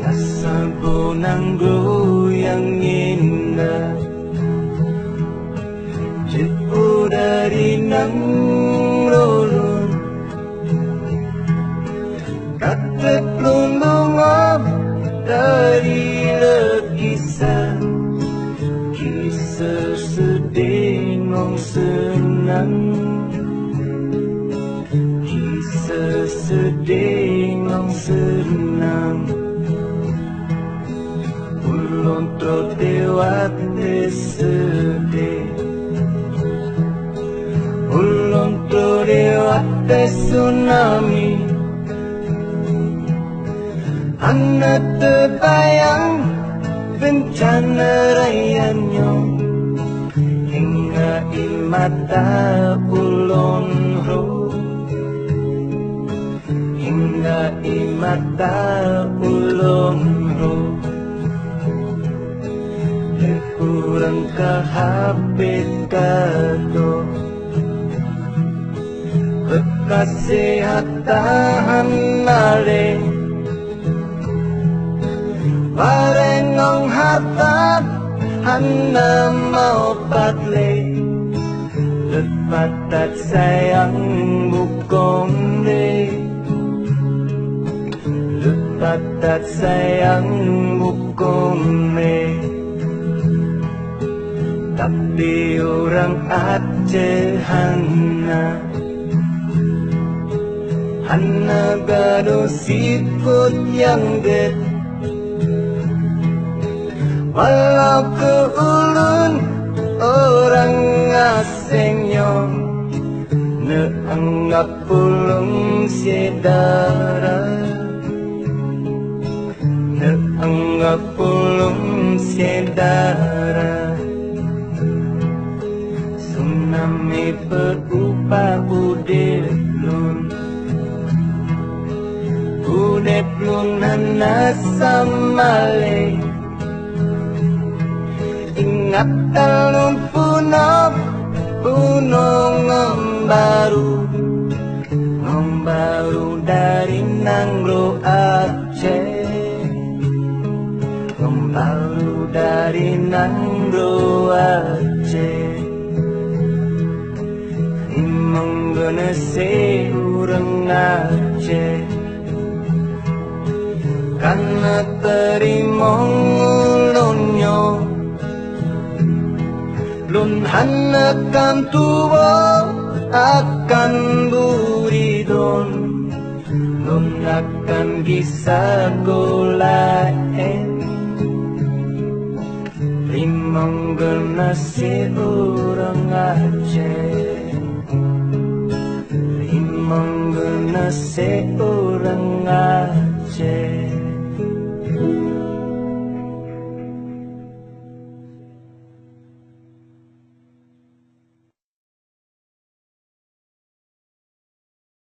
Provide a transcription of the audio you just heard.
Nasabu ng goyang indah, jauh dari nang rolon, katek lundungan dari lukisan, kisah sedih ngong senang, kisah sedih ngong senang. Ulun trotiwat sedih, ulun trotiwat tsunami, anak terbayang bencana rayanyo, hingga imata ulun roh, hingga imata ulun roh. Kurang kahapit kato, kekasihatan nale, barengong harta hana mau patle, lepatat sayang bukong le, lepatat sayang bukong le. Tapi orang Aceh hana gado sikut yang get, walau ke ulun orang asingnya, neanggap ulun saudara, neanggap ulun saudara. Tsunami berupa udep lun hana samale, ingat alun punong ngombaru dari Nanglo Aceh, ngombaru dari Nanglo Aceh. Mengenai orang Aceh, karena terima ulunnya, lun hana kan tua akan buridon, lun akan kisah golaen, limang genasi orang Aceh, limang genasi orang